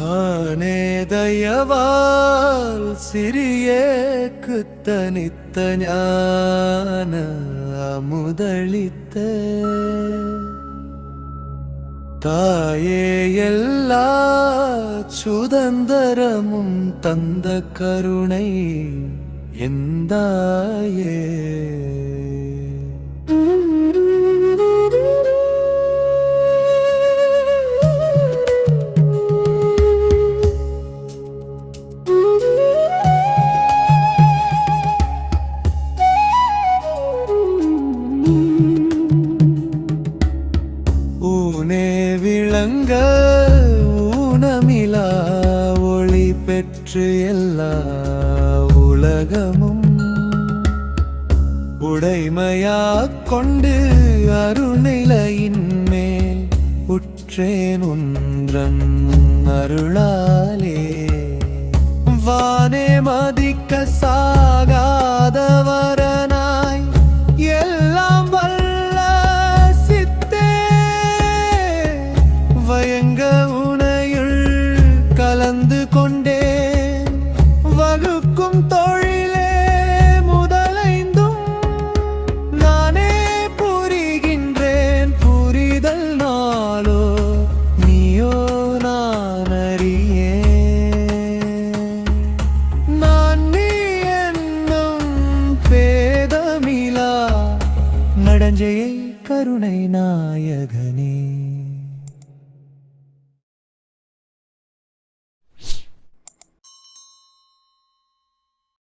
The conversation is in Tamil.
தானே தயவால் சிறியேக்கு தனித்த ஞான அமுதளித்த தாயே எல்லா சுதந்திரமும் தந்த கருணை எந்தாயே. ஊனே விளங்க ஊனமிலா ஒளி பெற்று எல்லா உலகமும் உடைமையா கொண்டு அருணிலையின் மேல் உற்றேன் ஒன்றன் அருளாலே. வானே மதிக்க சாகாதவரனாய் எல்லாம் வல்ல சித்தே வயங்க உனையுள் கலந்து கொண்டேன் வகுக்கும் தொழிலே முதலைந்தும் நானே புரிகின்றேன் புரிதல் நாளோ நீயோ நான் அறியேன். நான் நீ என்னும் பேதமிலா நடஞ்சையை கருணை நாயகனே.